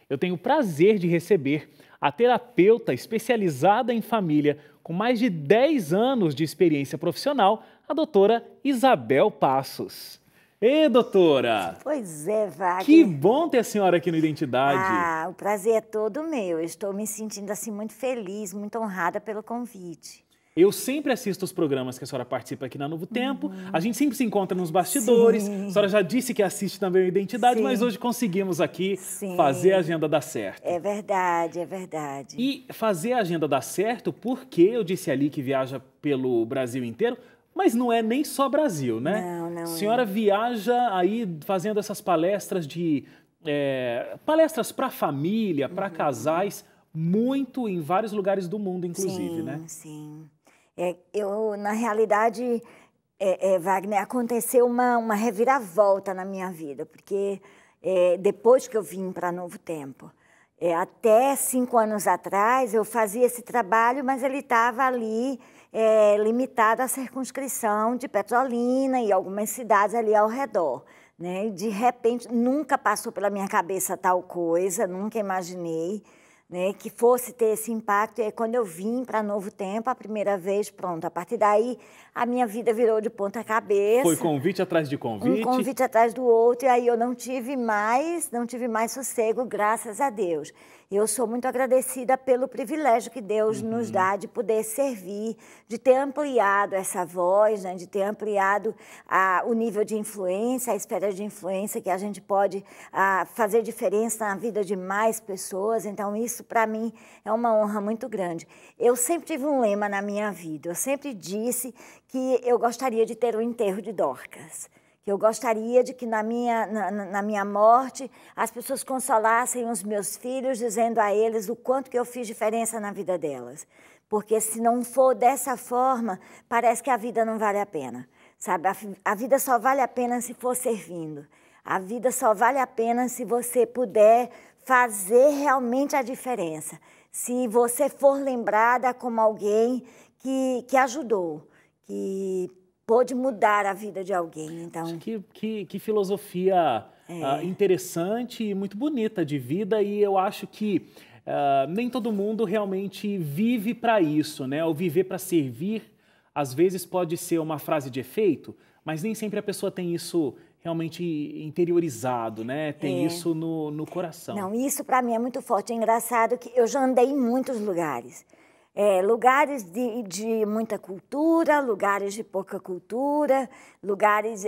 eu tenho o prazer de receber a terapeuta especializada em família com mais de 10 anos de experiência profissional, a doutora Isabel Passos. Ei, doutora! Pois é, Wagner. Que bom ter a senhora aqui no Identidade. O prazer é todo meu. Eu estou me sentindo assim muito feliz, muito honrada pelo convite. Eu sempre assisto os programas que a senhora participa aqui na Novo Tempo. A gente sempre se encontra nos bastidores. Sim. A senhora já disse que assiste também o Identidade, Sim. mas hoje conseguimos aqui Sim. fazer a agenda dar certo. É verdade, é verdade. E fazer a agenda dar certo porque eu disse ali que viaja pelo Brasil inteiro, mas não é nem só Brasil, né? Não A senhora viaja aí fazendo essas palestras palestras para família, para casais, muito em vários lugares do mundo, inclusive, né? Sim. Na realidade, Wagner, aconteceu uma reviravolta na minha vida, porque depois que eu vim para Novo Tempo, até 5 anos atrás, eu fazia esse trabalho, mas ele estava ali limitado à circunscrição de Petrolina e algumas cidades ali ao redor, né? E de repente, nunca passou pela minha cabeça tal coisa, nunca imaginei, né, que fosse ter esse impacto. E aí, quando eu vim para Novo Tempo, a primeira vez, pronto, a partir daí a minha vida virou de ponta cabeça. Foi convite atrás de convite. Um convite atrás do outro, e aí eu não tive mais sossego, graças a Deus. Eu sou muito agradecida pelo privilégio que Deus nos dá de poder servir, de ter ampliado essa voz, né, de ter ampliado o nível de influência, a esfera de influência, que a gente pode fazer diferença na vida de mais pessoas. Então, isso, para mim, é uma honra muito grande. Eu sempre tive um lema na minha vida. Eu sempre disse que eu gostaria de ter o enterro de Dorcas. Que eu gostaria de que na minha morte as pessoas consolassem os meus filhos, dizendo a eles o quanto que eu fiz diferença na vida delas. Porque se não for dessa forma, parece que a vida não vale a pena. Sabe? A vida só vale a pena se for servindo. A vida só vale a pena se você puder fazer realmente a diferença. Se você for lembrada como alguém que ajudou, que pôde mudar a vida de alguém. Então, que filosofia interessante e muito bonita de vida, e eu acho que nem todo mundo realmente vive para isso, né? Ou viver para servir, às vezes pode ser uma frase de efeito, mas nem sempre a pessoa tem isso realmente interiorizado, né? Tem isso no coração. Não, isso para mim é muito forte. É engraçado que eu já andei em muitos lugares. Lugares de muita cultura, lugares de pouca cultura, lugares...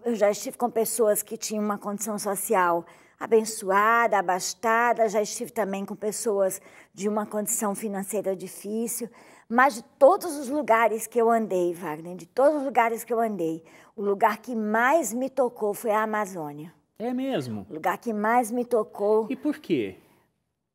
eu já estive com pessoas que tinham uma condição social abençoada, abastada, já estive também com pessoas de uma condição financeira difícil, mas de todos os lugares que eu andei, Wagner, de todos os lugares que eu andei, o lugar que mais me tocou foi a Amazônia. É mesmo? O lugar que mais me tocou... E por quê?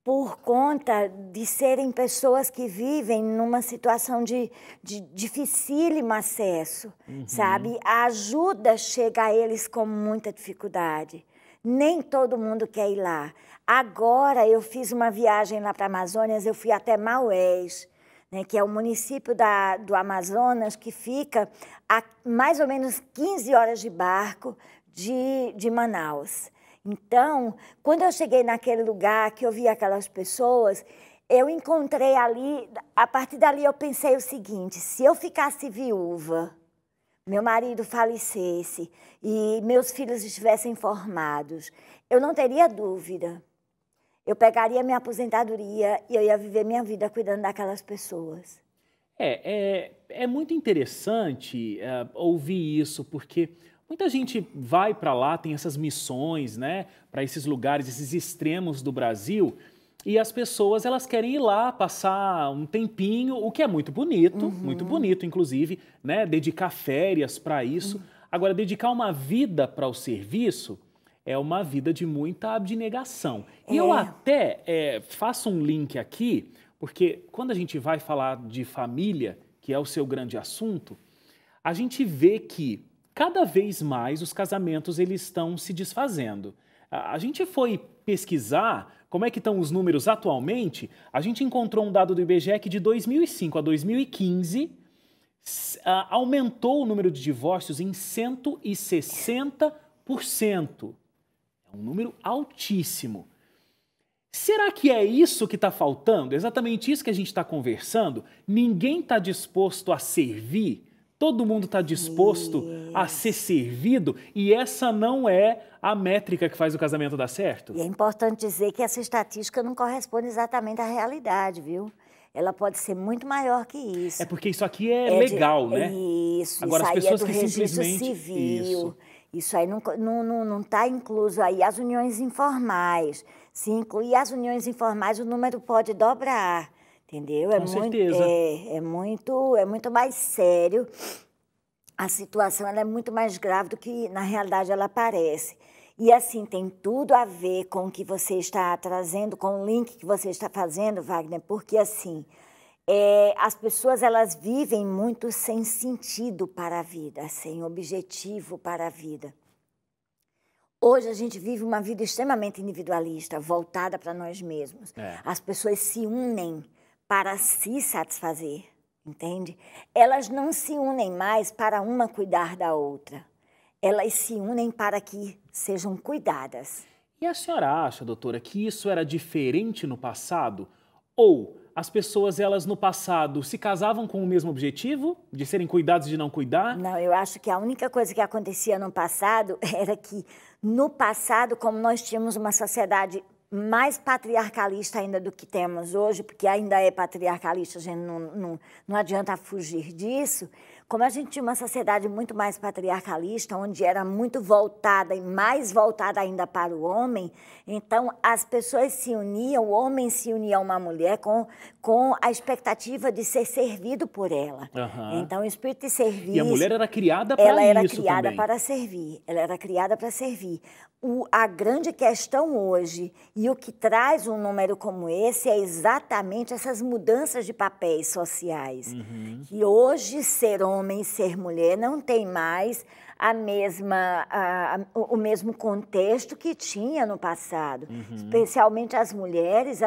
Por conta de serem pessoas que vivem numa situação de dificílimo acesso, sabe? A ajuda chega a eles com muita dificuldade. Nem todo mundo quer ir lá. Agora, eu fiz uma viagem lá para a Amazônia, eu fui até Maués, né, que é o município do Amazonas, que fica a mais ou menos 15 horas de barco de Manaus. Então, quando eu cheguei naquele lugar, que eu vi aquelas pessoas, eu encontrei ali, a partir dali eu pensei o seguinte: se eu ficasse viúva, meu marido falecesse e meus filhos estivessem formados, eu não teria dúvida. Eu pegaria minha aposentadoria e eu ia viver minha vida cuidando daquelas pessoas. É muito interessante ouvir isso, porque muita gente vai para lá, tem essas missões, né, para esses lugares, esses extremos do Brasil, e as pessoas elas querem ir lá passar um tempinho, o que é muito bonito, inclusive, né, dedicar férias para isso. Agora, dedicar uma vida para o serviço é uma vida de muita abnegação. E eu até faço um link aqui, porque quando a gente vai falar de família, que é o seu grande assunto, a gente vê que cada vez mais os casamentos eles estão se desfazendo. A gente foi pesquisar como é que estão os números atualmente, a gente encontrou um dado do IBGE que de 2005 a 2015 aumentou o número de divórcios em 160%. É um número altíssimo. Será que é isso que está faltando? Exatamente isso que a gente está conversando? Ninguém está disposto a servir? Todo mundo está disposto a ser servido? E essa não é a métrica que faz o casamento dar certo? E é importante dizer que essa estatística não corresponde exatamente à realidade, viu? Ela pode ser muito maior que isso. É porque isso aqui é legal, né? Isso, Agora, isso as aí pessoas é do que registro simplesmente... civil. Isso aí não está incluso aí as uniões informais. Se incluir as uniões informais, o número pode dobrar, entendeu? Com certeza. É muito mais sério. A situação ela é muito mais grave do que, na realidade, ela parece. E, assim, tem tudo a ver com o que você está trazendo, com o link que você está fazendo, Wagner, porque, assim, as pessoas, elas vivem muito sem sentido para a vida, sem objetivo para a vida. Hoje, a gente vive uma vida extremamente individualista, voltada para nós mesmos. As pessoas se unem para se satisfazer, entende? Elas não se unem mais para uma cuidar da outra. Elas se unem para que sejam cuidadas. E a senhora acha, doutora, que isso era diferente no passado? Ou as pessoas, elas no passado, se casavam com o mesmo objetivo, de serem cuidados de não cuidar? Não, eu acho que a única coisa que acontecia no passado era que, no passado, como nós tínhamos uma sociedade mais patriarcalista ainda do que temos hoje, porque ainda é patriarcalista, a gente não adianta fugir disso. Como a gente tinha uma sociedade muito mais patriarcalista, onde era muito voltada e mais voltada ainda para o homem, então as pessoas se uniam, o homem se unia a uma mulher com a expectativa de ser servido por ela. Então o espírito de serviço... E a mulher era criada para isso também. Ela era criada para servir, ela era criada para servir. A grande questão hoje, e o que traz um número como esse, é exatamente essas mudanças de papéis sociais. Que hoje ser homem e ser mulher não tem mais o mesmo contexto que tinha no passado. Especialmente as mulheres,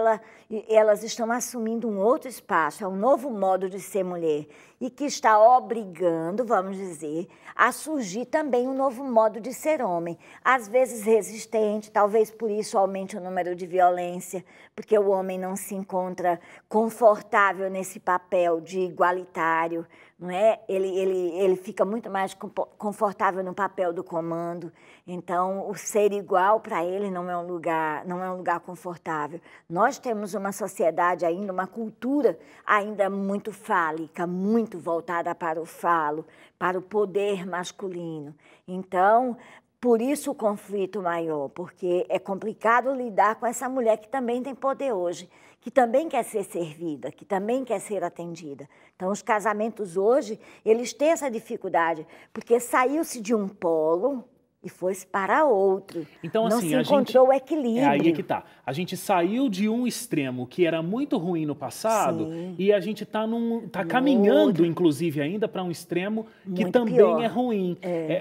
elas estão assumindo um outro espaço, é um novo modo de ser mulher. E que está obrigando, vamos dizer, a surgir também um novo modo de ser homem. Às vezes resistente, talvez por isso aumente o número de violência, porque o homem não se encontra confortável nesse papel de igualitário, não é? Ele fica muito mais confortável no papel do comando. Então, o ser igual para ele não é um lugar confortável. Nós temos uma sociedade ainda, uma cultura ainda muito fálica, muito voltada para o falo, para o poder masculino. Então, por isso o conflito maior, porque é complicado lidar com essa mulher que também tem poder hoje, que também quer ser servida, que também quer ser atendida. Então, os casamentos hoje, eles têm essa dificuldade, porque saiu-se de um polo e foi-se para outro. Então, não assim, se encontrou o equilíbrio. Aí é que tá. A gente saiu de um extremo que era muito ruim no passado e a gente está caminhando, inclusive, ainda para um extremo que muito também pior. é ruim.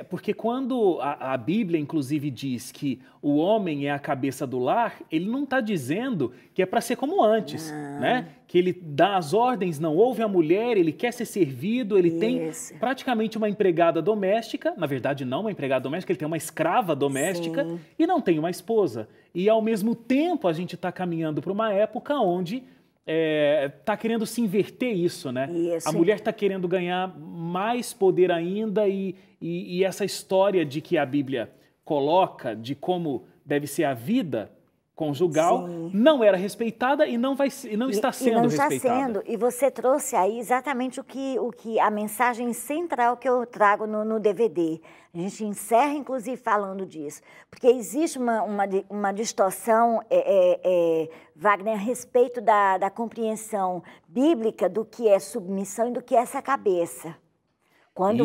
Porque quando a Bíblia, inclusive, diz que o homem é a cabeça do lar, ele não está dizendo que é para ser como antes, né? Que ele dá as ordens, não ouve a mulher, ele quer ser servido, ele tem praticamente uma empregada doméstica, na verdade não uma empregada doméstica, ele tem uma escrava doméstica e não tem uma esposa. E ao mesmo tempo a gente está caminhando para uma época onde está querendo se inverter isso, né? A mulher está querendo ganhar mais poder ainda e essa história de que a Bíblia coloca de como deve ser a vida conjugal não era respeitada e não está sendo respeitada. E você trouxe aí exatamente o que a mensagem central que eu trago no DVD. A gente encerra, inclusive, falando disso. Porque existe uma distorção, Wagner, a respeito da compreensão bíblica do que é submissão e do que é essa cabeça.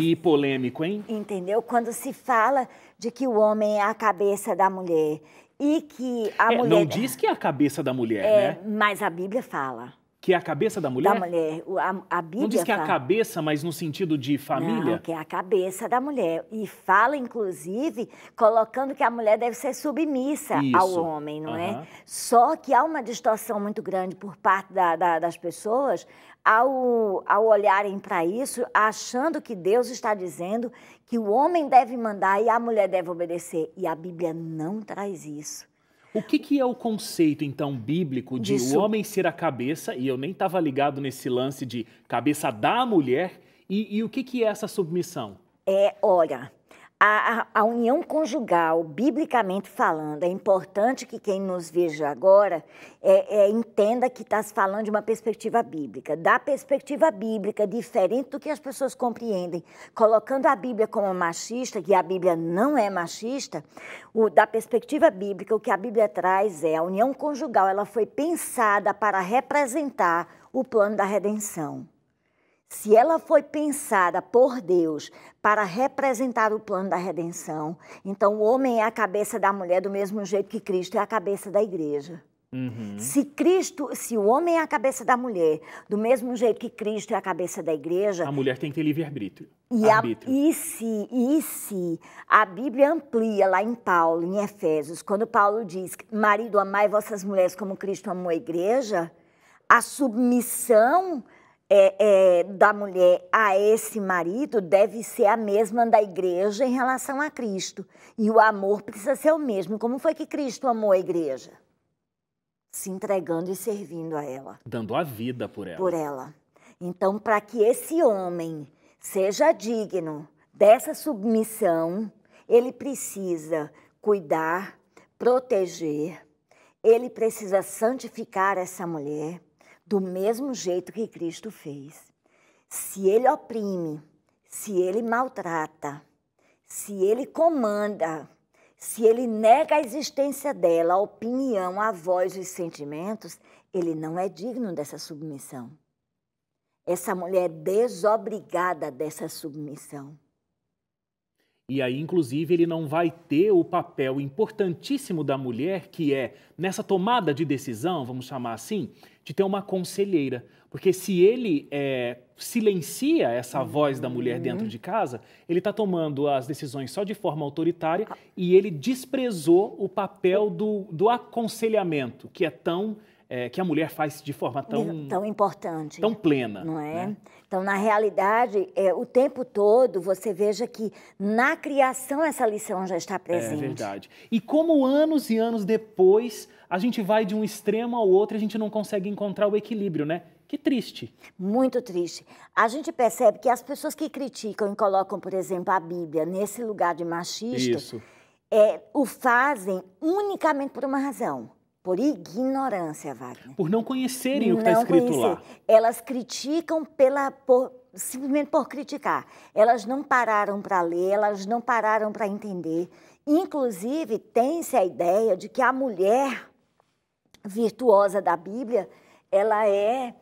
E polêmico, hein? Entendeu? Quando se fala de que o homem é a cabeça da mulher e que a mulher... Não diz que é a cabeça da mulher, né? Mas a Bíblia fala. Que é a cabeça da mulher? Da mulher. A Bíblia não diz que fala. É a cabeça, mas no sentido de família? Não, que é a cabeça da mulher. E fala, inclusive, colocando que a mulher deve ser submissa ao homem, não é? Só que há uma distorção muito grande por parte das pessoas ao olharem para isso, achando que Deus está dizendo que o homem deve mandar e a mulher deve obedecer. E a Bíblia não traz isso. O que é o conceito, então, bíblico de o homem ser a cabeça, e eu nem estava ligado nesse lance de cabeça da mulher, e o que é essa submissão? Olha, a união conjugal, biblicamente falando, é importante que quem nos veja agora entenda que está se falando de uma perspectiva bíblica. Da perspectiva bíblica, diferente do que as pessoas compreendem, colocando a Bíblia como machista, que a Bíblia não é machista, da perspectiva bíblica, o que a Bíblia traz é a união conjugal, ela foi pensada para representar o plano da redenção. Se ela foi pensada por Deus para representar o plano da redenção, então o homem é a cabeça da mulher do mesmo jeito que Cristo é a cabeça da igreja. Uhum. Se o homem é a cabeça da mulher, do mesmo jeito que Cristo é a cabeça da igreja... A mulher tem que ter livre-arbítrio. E se a Bíblia amplia lá em Paulo, em Efésios, quando Paulo diz, marido, amai vossas mulheres como Cristo amou a igreja, a submissão... da mulher a esse marido deve ser a mesma da igreja em relação a Cristo. E o amor precisa ser o mesmo. Como foi que Cristo amou a igreja? Se entregando e servindo a ela. Dando a vida por ela. Por ela. Então, para que esse homem seja digno dessa submissão, ele precisa cuidar, proteger, ele precisa santificar essa mulher, do mesmo jeito que Cristo fez. Se ele oprime, se ele maltrata, se ele comanda, se ele nega a existência dela, a opinião, a voz e os sentimentos, ele não é digno dessa submissão. Essa mulher é desobrigada dessa submissão. E aí, inclusive, ele não vai ter o papel importantíssimo da mulher, que é, nessa tomada de decisão, vamos chamar assim, de ter uma conselheira. Porque se ele silencia essa voz da mulher dentro de casa, ele está tomando as decisões só de forma autoritária e ele desprezou o papel do aconselhamento, que é tão... que a mulher faz de forma tão importante, tão plena, não é? Né? Então, na realidade, o tempo todo você veja que na criação essa lição já está presente. É verdade. E como anos e anos depois a gente vai de um extremo ao outro e a gente não consegue encontrar o equilíbrio, né? Que triste. Muito triste. A gente percebe que as pessoas que criticam e colocam, por exemplo, a Bíblia nesse lugar de machista, o fazem unicamente por uma razão. Por ignorância, Wagner. Por não conhecerem o que está escrito lá. Elas criticam simplesmente por criticar. Elas não pararam para ler, elas não pararam para entender. Inclusive, tem-se a ideia de que a mulher virtuosa da Bíblia, ela é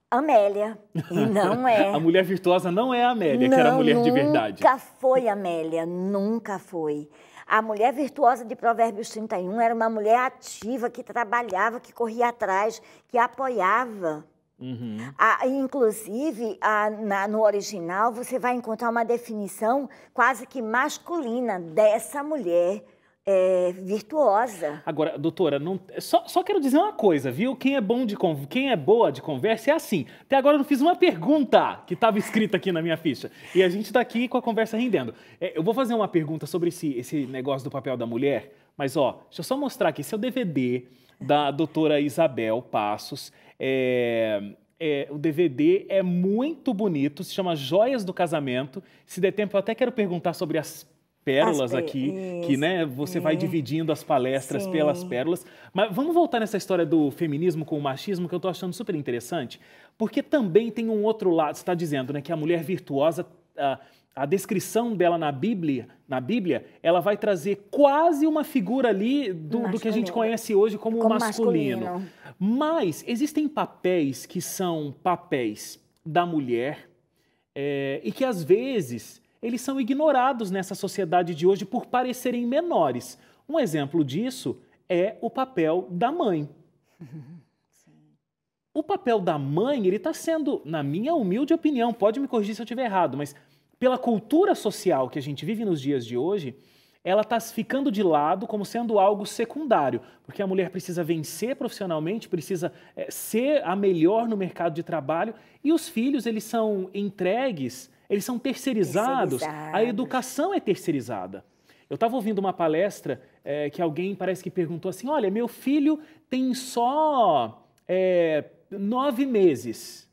Amélia, e não é. A mulher virtuosa não é a Amélia, que era a mulher de verdade. Nunca foi Amélia, nunca foi. A mulher virtuosa de Provérbios 31 era uma mulher ativa, que trabalhava, que corria atrás, que apoiava. Uhum. Inclusive, no original, você vai encontrar uma definição quase que masculina dessa mulher virtuosa. Agora, doutora, só quero dizer uma coisa, viu? Quem é boa de conversa é assim. Até agora eu não fiz uma pergunta que estava escrita aqui na minha ficha. E a gente está aqui com a conversa rendendo. Eu vou fazer uma pergunta sobre esse negócio do papel da mulher, mas deixa eu só mostrar aqui. Esse é o DVD da doutora Isabel Passos. O DVD é muito bonito, se chama Joias do Casamento. Se der tempo, eu até quero perguntar sobre as pérolas aqui, que né, você vai dividindo as palestras pelas pérolas. Mas vamos voltar nessa história do feminismo com o machismo, que eu estou achando super interessante, porque também tem um outro lado. Você está dizendo, né, que a mulher virtuosa, a descrição dela na Bíblia, ela vai trazer quase uma figura ali do que a gente conhece hoje como masculino. Mas existem papéis que são papéis da mulher e que, às vezes, eles são ignorados nessa sociedade de hoje por parecerem menores. Um exemplo disso é o papel da mãe. O papel da mãe, ele está sendo, na minha humilde opinião, pode me corrigir se eu estiver errado, mas pela cultura social que a gente vive nos dias de hoje, ela está ficando de lado como sendo algo secundário, porque a mulher precisa vencer profissionalmente, precisa ser a melhor no mercado de trabalho, e os filhos, eles são entregues, eles são terceirizados, a educação é terceirizada. Eu estava ouvindo uma palestra que alguém parece que perguntou assim, olha, meu filho tem só 9 meses.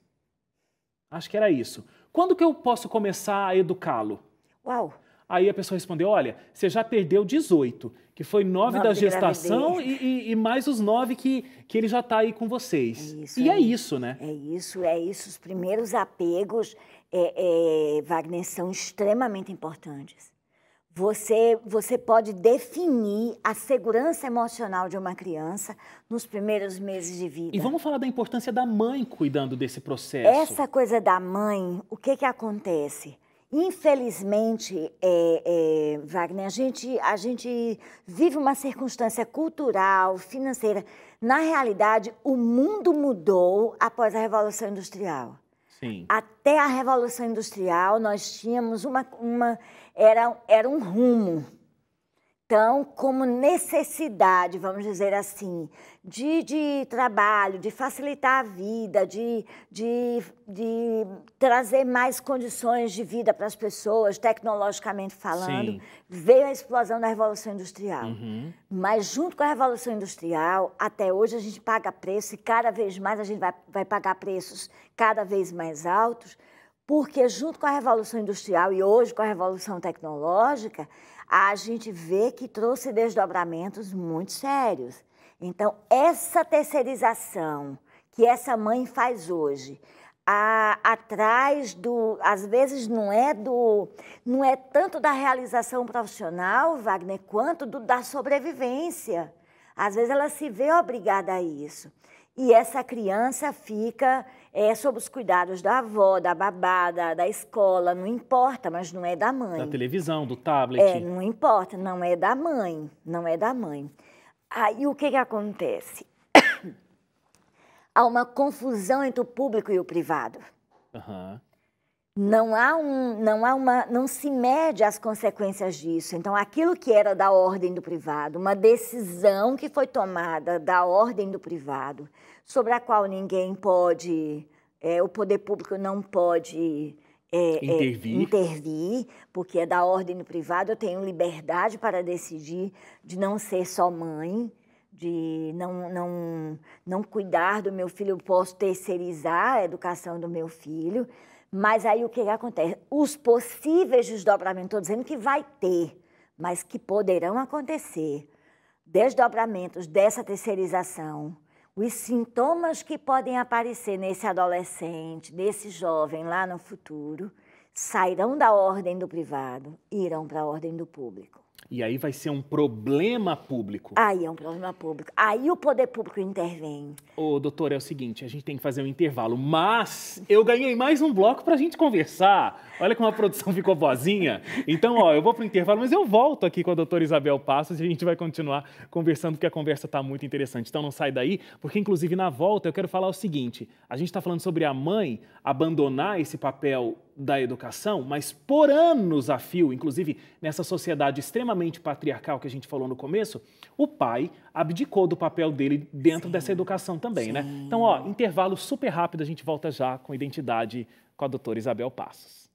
Acho que era isso. Quando que eu posso começar a educá-lo? Uau! Aí a pessoa respondeu, olha, você já perdeu 18, que foi 9 da gestação e mais os 9 que ele já está aí com vocês. É isso, né? É isso. Os primeiros apegos, Wagner, são extremamente importantes. Você pode definir a segurança emocional de uma criança nos primeiros meses de vida. E vamos falar da importância da mãe cuidando desse processo. Essa coisa da mãe, o que acontece? Infelizmente, Wagner, a gente vive uma circunstância cultural, financeira. Na realidade, o mundo mudou após a Revolução Industrial. Sim. Até a Revolução Industrial, nós tínhamos era um rumo. Então, como necessidade, vamos dizer assim, de trabalho, de facilitar a vida, de trazer mais condições de vida para as pessoas, tecnologicamente falando, Sim. veio a explosão da Revolução Industrial. Uhum. Mas, junto com a Revolução Industrial, até hoje a gente paga preço e cada vez mais a gente vai pagar preços cada vez mais altos, porque junto com a Revolução Industrial e hoje com a Revolução Tecnológica, a gente vê que trouxe desdobramentos muito sérios. Então, essa terceirização que essa mãe faz hoje, atrás às vezes não é tanto da realização profissional, Wagner, quanto da sobrevivência. Às vezes ela se vê obrigada a isso. E essa criança fica sob os cuidados da avó, da babá, da escola, não importa, mas não é da mãe. Da televisão, do tablet. Não importa, não é da mãe, não é da mãe. Aí o que acontece? Há uma confusão entre o público e o privado. Uhum. Não se mede as consequências disso. Então, aquilo que era da ordem do privado, uma decisão que foi tomada da ordem do privado, sobre a qual ninguém pode, o poder público não pode intervir, porque é da ordem do privado, eu tenho liberdade para decidir de não ser só mãe, de não cuidar do meu filho, eu posso terceirizar a educação do meu filho. Mas aí o que acontece? Os possíveis desdobramentos, estou dizendo que vai ter, mas que poderão acontecer, desdobramentos dessa terceirização, os sintomas que podem aparecer nesse adolescente, nesse jovem lá no futuro, sairão da ordem do privado e irão para a ordem do público. E aí vai ser um problema público. Aí é um problema público. Aí o poder público intervém. Ô, doutor, é o seguinte, a gente tem que fazer um intervalo, mas eu ganhei mais um bloco pra gente conversar. Olha como a produção ficou boazinha. Então, eu vou pro intervalo, mas eu volto aqui com a doutora Isabel Passos e a gente vai continuar conversando, porque a conversa tá muito interessante. Então não sai daí, porque inclusive na volta eu quero falar o seguinte, a gente está falando sobre a mãe abandonar esse papel da educação, mas por anos a fio, inclusive nessa sociedade extremamente patriarcal que a gente falou no começo, o pai abdicou do papel dele dentro dessa educação também, né? Então, intervalo super rápido, a gente volta já com Identidade com a doutora Isabel Passos.